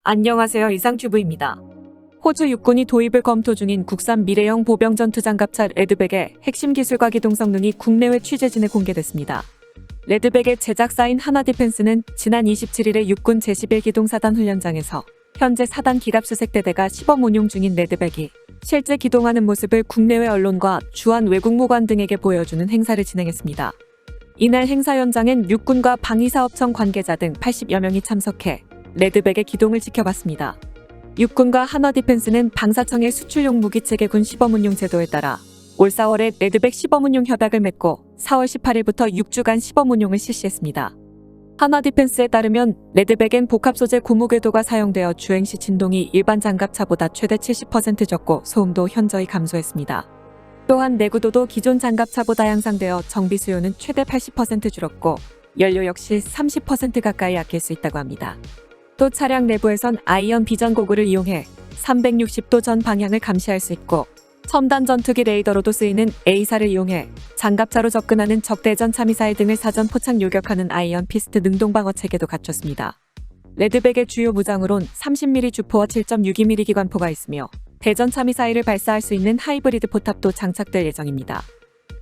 안녕하세요. 이상튜브입니다. 호주 육군이 도입을 검토 중인 국산 미래형 보병 전투 장갑차 레드백의 핵심 기술과 기동 성능이 국내외 취재진에 공개됐습니다. 레드백의 제작사인 하나디펜스는 지난 27일에 육군 제11기동사단 훈련장에서 현재 4단 기갑수색대대가 시범 운용 중인 레드백이 실제 기동하는 모습을 국내외 언론과 주한 외국무관 등에게 보여주는 행사를 진행했습니다. 이날 행사 현장엔 육군과 방위사업청 관계자 등 80여 명이 참석해 레드백의 기동을 지켜봤습니다. 육군과 한화디펜스는 방사청의 수출용 무기체계 군 시범운용 제도에 따라 올 4월에 레드백 시범운용 협약을 맺고 4월 18일부터 6주간 시범운용을 실시했습니다. 한화디펜스에 따르면 레드백엔 복합소재 고무궤도가 사용되어 주행시 진동이 일반 장갑차보다 최대 70% 적고 소음도 현저히 감소했습니다. 또한 내구도도 기존 장갑차보다 향상되어 정비 수요는 최대 80% 줄었고 연료 역시 30% 가까이 아낄 수 있다고 합니다. 또 차량 내부에선 아이언 비전 고글을 이용해 360도 전 방향을 감시할 수 있고 첨단 전투기 레이더로도 쓰이는 A사를 이용해 장갑차로 접근하는 적대전 참미사일 등을 사전 포착 요격하는 아이언 피스트 능동방어 체계도 갖췄습니다. 레드백의 주요 무장으론 30mm 주포와 7.62mm 기관포가 있으며 대전 참미사일을 발사할 수 있는 하이브리드 포탑도 장착될 예정입니다.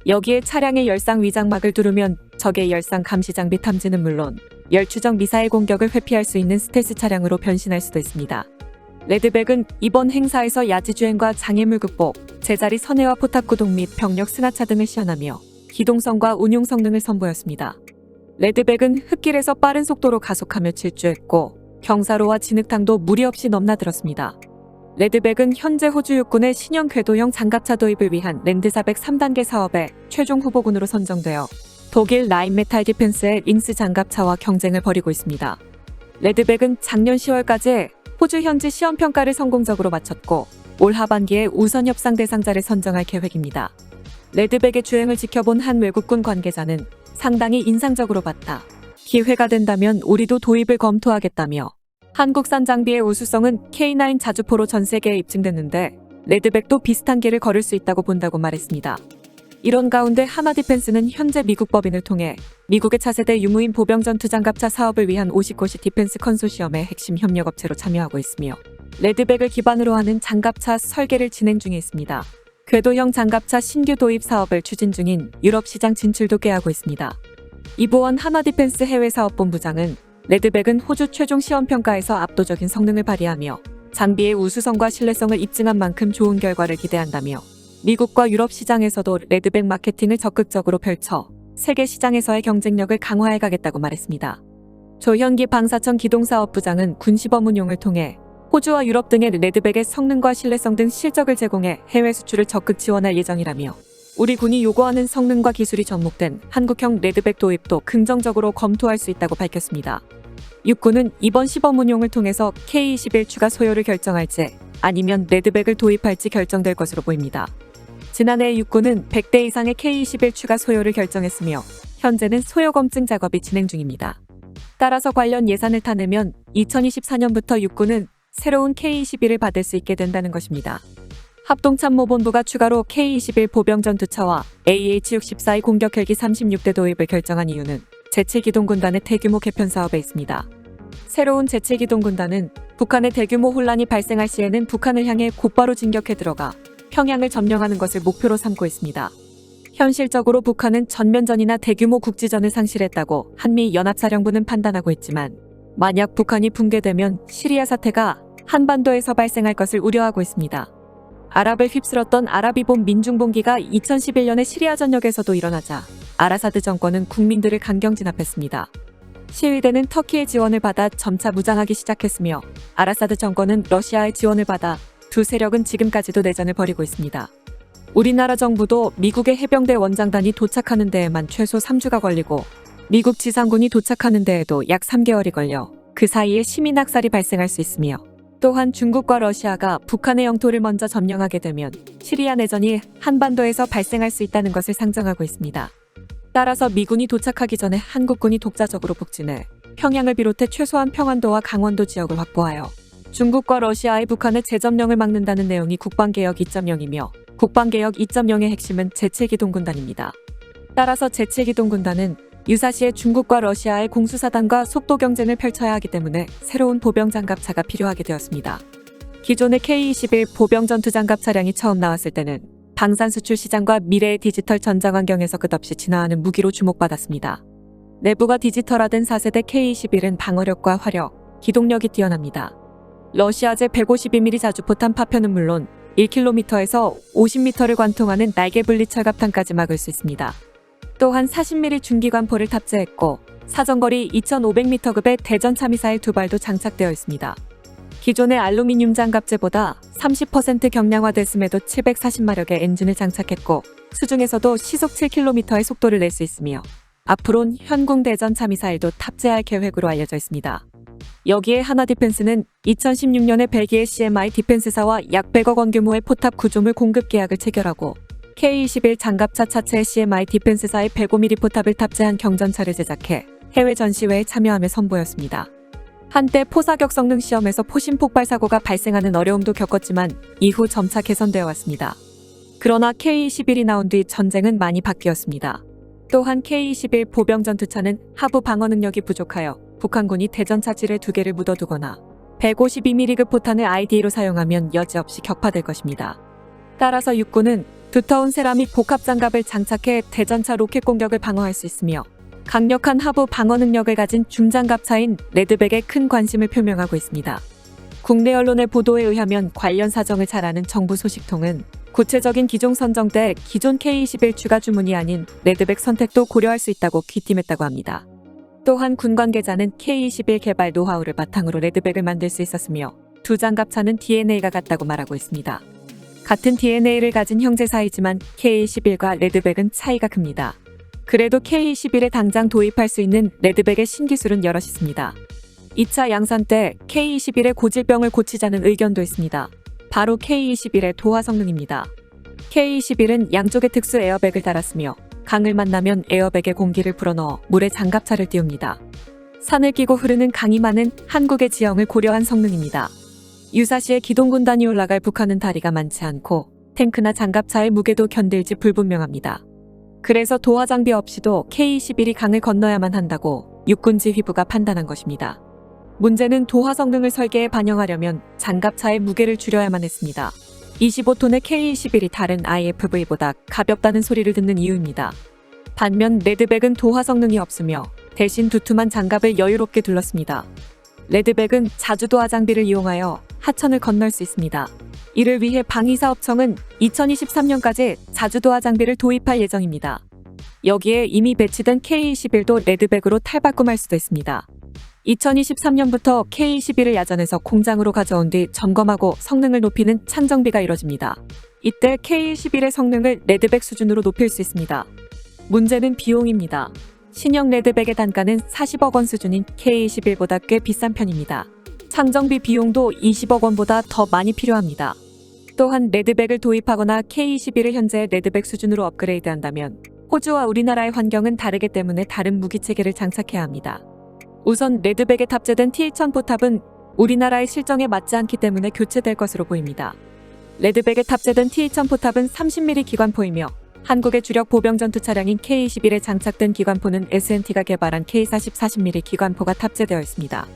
여기에 차량의 열상 위장막을 두르면 적의 열상 감시 장비 탐지는 물론 열추적 미사일 공격을 회피할 수 있는 스텔스 차량으로 변신할 수도 있습니다. 레드백은 이번 행사에서 야지주행과 장애물 극복, 제자리 선회와 포탑 구동 및 병력 승하차 등을 시연하며 기동성과 운용 성능을 선보였습니다. 레드백은 흙길에서 빠른 속도로 가속하며 질주했고 경사로와 진흙탕도 무리 없이 넘나들었습니다. 레드백은 현재 호주 육군의 신형 궤도형 장갑차 도입을 위한 랜드 400 3단계 사업의 최종 후보군으로 선정되어 독일 라인메탈 디펜스의 링스 장갑차와 경쟁을 벌이고 있습니다. 레드백은 작년 10월까지 호주 현지 시험평가를 성공적으로 마쳤고 올 하반기에 우선 협상 대상자를 선정할 계획입니다. 레드백의 주행을 지켜본 한 외국군 관계자는 상당히 인상적으로 봤다. 기회가 된다면 우리도 도입을 검토하겠다며 한국산 장비의 우수성은 K9 자주포로 전 세계에 입증됐는데 레드백도 비슷한 길을 걸을 수 있다고 본다고 말했습니다. 이런 가운데 하나디펜스는 현재 미국 법인을 통해 미국의 차세대 유무인 보병 전투 장갑차 사업을 위한 오시코시 디펜스 컨소시엄의 핵심 협력업체로 참여하고 있으며 레드백을 기반으로 하는 장갑차 설계를 진행 중에 있습니다. 궤도형 장갑차 신규 도입 사업을 추진 중인 유럽 시장 진출도 꾀하고 있습니다. 이보원 하나디펜스 해외사업본부장은 레드백은 호주 최종 시험평가에서 압도적인 성능을 발휘하며 장비의 우수성과 신뢰성을 입증한 만큼 좋은 결과를 기대한다며 미국과 유럽 시장에서도 레드백 마케팅을 적극적으로 펼쳐 세계 시장에서의 경쟁력을 강화해 가겠다고 말했습니다. 조현기 방사청 기동사업부장은 군 시범 운용을 통해 호주와 유럽 등의 레드백의 성능과 신뢰성 등 실적을 제공해 해외 수출을 적극 지원할 예정이라며 우리 군이 요구하는 성능과 기술이 접목된 한국형 레드백 도입도 긍정적으로 검토할 수 있다고 밝혔습니다. 육군은 이번 시범 운용을 통해서 K21 추가 소요를 결정할지 아니면 레드백을 도입할지 결정될 것으로 보입니다. 지난해 육군은 100대 이상의 K21 추가 소요를 결정했으며 현재는 소요 검증 작업이 진행 중입니다. 따라서 관련 예산을 타내면 2024년부터 육군은 새로운 K21을 받을 수 있게 된다는 것입니다. 합동참모본부가 추가로 K21 보병전투차와 AH-64의 공격 헬기 36대 도입을 결정한 이유는 제7기동군단의 대규모 개편 사업에 있습니다. 새로운 제7기동군단은 북한의 대규모 혼란이 발생할 시에는 북한을 향해 곧바로 진격해 들어가 평양을 점령하는 것을 목표로 삼고 있습니다. 현실적으로 북한은 전면전이나 대규모 국지전을 상실했다고 한미연합사령부는 판단하고 있지만 만약 북한이 붕괴되면 시리아 사태가 한반도에서 발생할 것을 우려하고 있습니다. 아랍을 휩쓸었던 아랍이봄 민중봉기가 2011년에 시리아 전역에서도 일어나자 아라사드 정권은 국민들을 강경 진압했습니다. 시위대는 터키의 지원을 받아 점차 무장하기 시작했으며 아라사드 정권은 러시아의 지원을 받아 두 세력은 지금까지도 내전을 벌이고 있습니다. 우리나라 정부도 미국의 해병대 원장단이 도착하는 데에만 최소 3주가 걸리고 미국 지상군이 도착하는 데에도 약 3개월이 걸려 그 사이에 시민 학살이 발생할 수 있으며 또한 중국과 러시아가 북한의 영토를 먼저 점령하게 되면 시리아 내전이 한반도에서 발생할 수 있다는 것을 상정하고 있습니다. 따라서 미군이 도착하기 전에 한국군이 독자적으로 북진해 평양을 비롯해 최소한 평안도와 강원도 지역을 확보하여 중국과 러시아의 북한의 재점령을 막는다는 내용이 국방개혁 2.0이며 국방개혁 2.0의 핵심은 제7기동군단입니다. 따라서 제7기동군단은 유사시에 중국과 러시아의 공수사단과 속도 경쟁을 펼쳐야 하기 때문에 새로운 보병 장갑차가 필요하게 되었습니다. 기존의 K-21 보병 전투 장갑 차량이 처음 나왔을 때는 방산 수출 시장과 미래의 디지털 전장 환경에서 끝없이 진화하는 무기로 주목받았습니다. 내부가 디지털화된 4세대 K-21은 방어력과 화력, 기동력이 뛰어납니다. 러시아제 152mm 자주포탄 파편은 물론 1km에서 50m를 관통하는 날개 분리 철갑탄까지 막을 수 있습니다. 또한 40mm 중기관포를 탑재했고 사정거리 2500m급의 대전차 미사일 2발도 장착되어 있습니다. 기존의 알루미늄 장갑제보다 30% 경량화됐음에도 740마력의 엔진을 장착했고 수중에서도 시속 7km의 속도를 낼 수 있으며 앞으론 현궁 대전차 미사일도 탑재할 계획으로 알려져 있습니다. 여기에 하나디펜스는 2016년에 벨기에 CMI 디펜스사와 약 100억 원 규모의 포탑 구조물 공급 계약을 체결하고 K-21 장갑차 차체에 CMI 디펜스사의 105mm 포탑을 탑재한 경전차를 제작해 해외 전시회에 참여하며 선보였습니다. 한때 포사격 성능 시험에서 포신 폭발 사고가 발생하는 어려움도 겪었지만 이후 점차 개선되어 왔습니다. 그러나 K-21이 나온 뒤 전쟁은 많이 바뀌었습니다. 또한 K-21 보병 전투차는 하부 방어 능력이 부족하여 북한군이 대전차 지뢰 2개를 묻어두거나 152mm급 포탄을 ID로 사용하면 여지없이 격파될 것입니다. 따라서 육군은 두터운 세라믹 복합 장갑을 장착해 대전차 로켓 공격을 방어할 수 있으며 강력한 하부 방어 능력을 가진 중장갑차인 레드백에 큰 관심을 표명하고 있습니다. 국내 언론의 보도에 의하면 관련 사정을 잘 아는 정부 소식통은 구체적인 기종 선정 때 기존 K-21 추가 주문이 아닌 레드백 선택도 고려할 수 있다고 귀띔했다고 합니다. 또한 군 관계자는 K-21 개발 노하우를 바탕으로 레드백을 만들 수 있었으며 두 장갑차는 DNA가 같다고 말하고 있습니다. 같은 DNA를 가진 형제 사이지만 K-21과 레드백은 차이가 큽니다. 그래도 K-21에 당장 도입할 수 있는 레드백의 신기술은 여럿 있습니다. 2차 양산 때 K-21의 고질병을 고치자는 의견도 있습니다. 바로 K-21의 도하 성능입니다. K-21은 양쪽에 특수 에어백을 달았으며 강을 만나면 에어백에 공기를 불어넣어 물에 장갑차를 띄웁니다. 산을 끼고 흐르는 강이 많은 한국의 지형을 고려한 성능입니다. 유사시에 기동군단이 올라갈 북한은 다리가 많지 않고 탱크나 장갑차의 무게도 견딜지 불분명합니다. 그래서 도하 장비 없이도 K-21이 강을 건너야만 한다고 육군 지휘부가 판단한 것입니다. 문제는 도하 성능을 설계에 반영하려면 장갑차의 무게를 줄여야만 했습니다. 25톤의 K-21이 다른 IFV보다 가볍다는 소리를 듣는 이유입니다. 반면 레드백은 도하 성능이 없으며 대신 두툼한 장갑을 여유롭게 둘렀습니다. 레드백은 자주도하 장비를 이용하여 하천을 건널 수 있습니다. 이를 위해 방위사업청은 2023년까지 자주도하 장비를 도입할 예정입니다. 여기에 이미 배치된 K-21도 레드백으로 탈바꿈할 수도 있습니다. 2023년부터 K-21을 야전에서 공장으로 가져온 뒤 점검하고 성능을 높이는 찬정비가 이뤄집니다. 이때 K-21의 성능을 레드백 수준으로 높일 수 있습니다. 문제는 비용입니다. 신형 레드백의 단가는 40억 원 수준인 K-21보다 꽤 비싼 편입니다. 상정비 비용도 20억 원보다 더 많이 필요합니다. 또한 레드백을 도입하거나 K-21을 현재의 레드백 수준으로 업그레이드한다면 호주와 우리나라의 환경은 다르기 때문에 다른 무기체계를 장착해야 합니다. 우선 레드백에 탑재된 T-1000 포탑은 우리나라의 실정에 맞지 않기 때문에 교체될 것으로 보입니다. 레드백에 탑재된 T-1000 포탑은 30mm 기관포이며 한국의 주력 보병 전투 차량인 K-21에 장착된 기관포는 S&T가 개발한 K-40 40mm 기관포가 탑재되어 있습니다.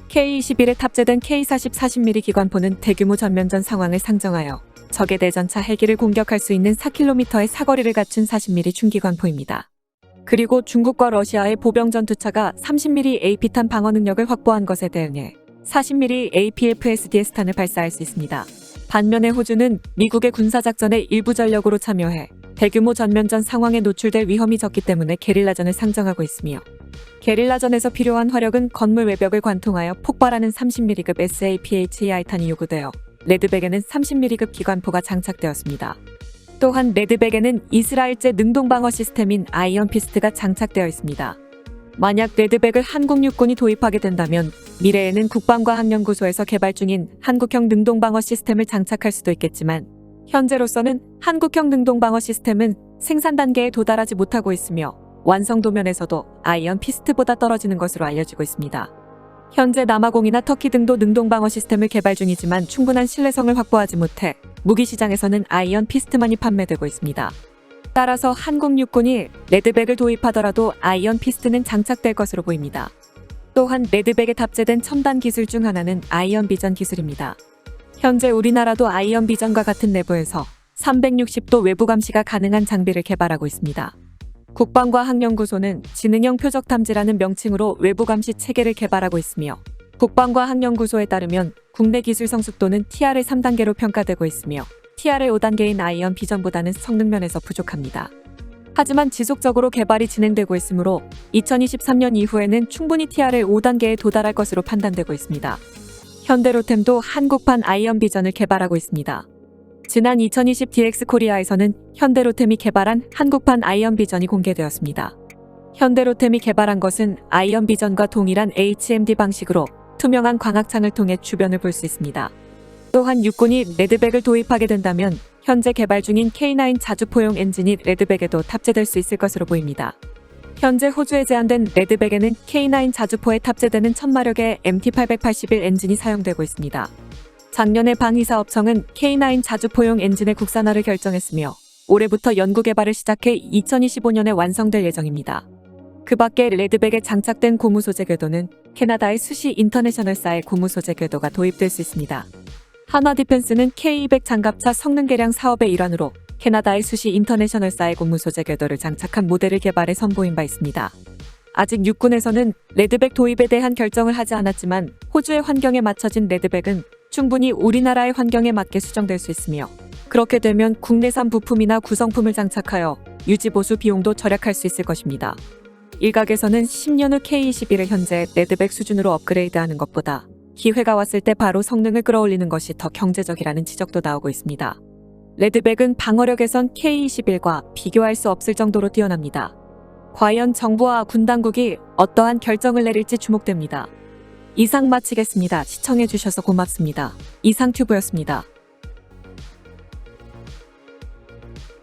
K-21에 탑재된 K-40 40mm 기관포는 대규모 전면전 상황을 상정하여 적의 대전차 헬기를 공격할 수 있는 4km의 사거리를 갖춘 40mm 중기관포입니다. 그리고 중국과 러시아의 보병 전투차가 30mm AP탄 방어 능력을 확보한 것에 대응해 40mm APFSDS탄을 발사할 수 있습니다. 반면에 호주는 미국의 군사작전에 일부 전력으로 참여해 대규모 전면전 상황에 노출될 위험이 적기 때문에 게릴라전을 상정하고 있으며 게릴라전에서 필요한 화력은 건물 외벽을 관통하여 폭발하는 30mm급 SAPHEI탄이 요구되어 레드백에는 30mm급 기관포가 장착되었습니다. 또한 레드백에는 이스라엘제 능동방어 시스템인 아이언 피스트가 장착되어 있습니다. 만약 레드백을 한국 육군이 도입하게 된다면 미래에는 국방과학연구소에서 개발 중인 한국형 능동방어 시스템을 장착할 수도 있겠지만 현재로서는 한국형 능동방어 시스템은 생산 단계에 도달하지 못하고 있으며 완성도 면에서도 아이언 피스트보다 떨어지는 것으로 알려지고 있습니다. 현재 남아공이나 터키 등도 능동방어 시스템을 개발 중이지만 충분한 신뢰성을 확보하지 못해 무기 시장에서는 아이언 피스트만이 판매되고 있습니다. 따라서 한국 육군이 레드백을 도입하더라도 아이언 피스트는 장착될 것으로 보입니다. 또한 레드백에 탑재된 첨단 기술 중 하나는 아이언 비전 기술입니다. 현재 우리나라도 아이언 비전과 같은 내부에서 360도 외부 감시가 가능한 장비를 개발하고 있습니다. 국방과 항연구소는 지능형 표적 탐지라는 명칭으로 외부 감시 체계를 개발하고 있으며 국방과 항연구소에 따르면 국내 기술 성숙도는 TRL 3단계로 평가되고 있으며 TRL 5단계인 아이언 비전보다는 성능 면에서 부족합니다. 하지만 지속적으로 개발이 진행되고 있으므로 2023년 이후에는 충분히 TRL 5단계에 도달할 것으로 판단되고 있습니다. 현대로템도 한국판 아이언 비전을 개발하고 있습니다. 지난 2020 DX 코리아에서는 현대로템이 개발한 한국판 아이언 비전이 공개되었습니다. 현대로템이 개발한 것은 아이언 비전과 동일한 HMD 방식으로 투명한 광학창을 통해 주변을 볼 수 있습니다. 또한 육군이 레드백을 도입하게 된다면 현재 개발 중인 K9 자주포용 엔진이 레드백에도 탑재될 수 있을 것으로 보입니다. 현재 호주에 제한된 레드백에는 K9 자주포에 탑재되는 1000마력의 MT881 엔진이 사용되고 있습니다. 작년에 방위사업청은 K9 자주포용 엔진의 국산화를 결정했으며 올해부터 연구 개발을 시작해 2025년에 완성될 예정입니다. 그 밖에 레드백에 장착된 고무 소재 궤도는 캐나다의 수시 인터내셔널사의 고무 소재 궤도가 도입될 수 있습니다. 한화 디펜스는 K200 장갑차 성능 개량 사업의 일환으로 캐나다의 수시 인터내셔널사의 고무 소재 궤도를 장착한 모델을 개발해 선보인 바 있습니다. 아직 육군에서는 레드백 도입에 대한 결정을 하지 않았지만 호주의 환경에 맞춰진 레드백은 충분히 우리나라의 환경에 맞게 수정될 수 있으며 그렇게 되면 국내산 부품이나 구성품을 장착하여 유지보수 비용도 절약할 수 있을 것입니다. 일각에서는 10년 후 K21을 현재 레드백 수준으로 업그레이드하는 것보다 기회가 왔을 때 바로 성능을 끌어올리는 것이 더 경제적이라는 지적도 나오고 있습니다. 레드백은 방어력에선 K21과 비교할 수 없을 정도로 뛰어납니다. 과연 정부와 군 당국이 어떠한 결정을 내릴지 주목됩니다. 이상 마치겠습니다. 시청해주셔서 고맙습니다. 이상튜브였습니다.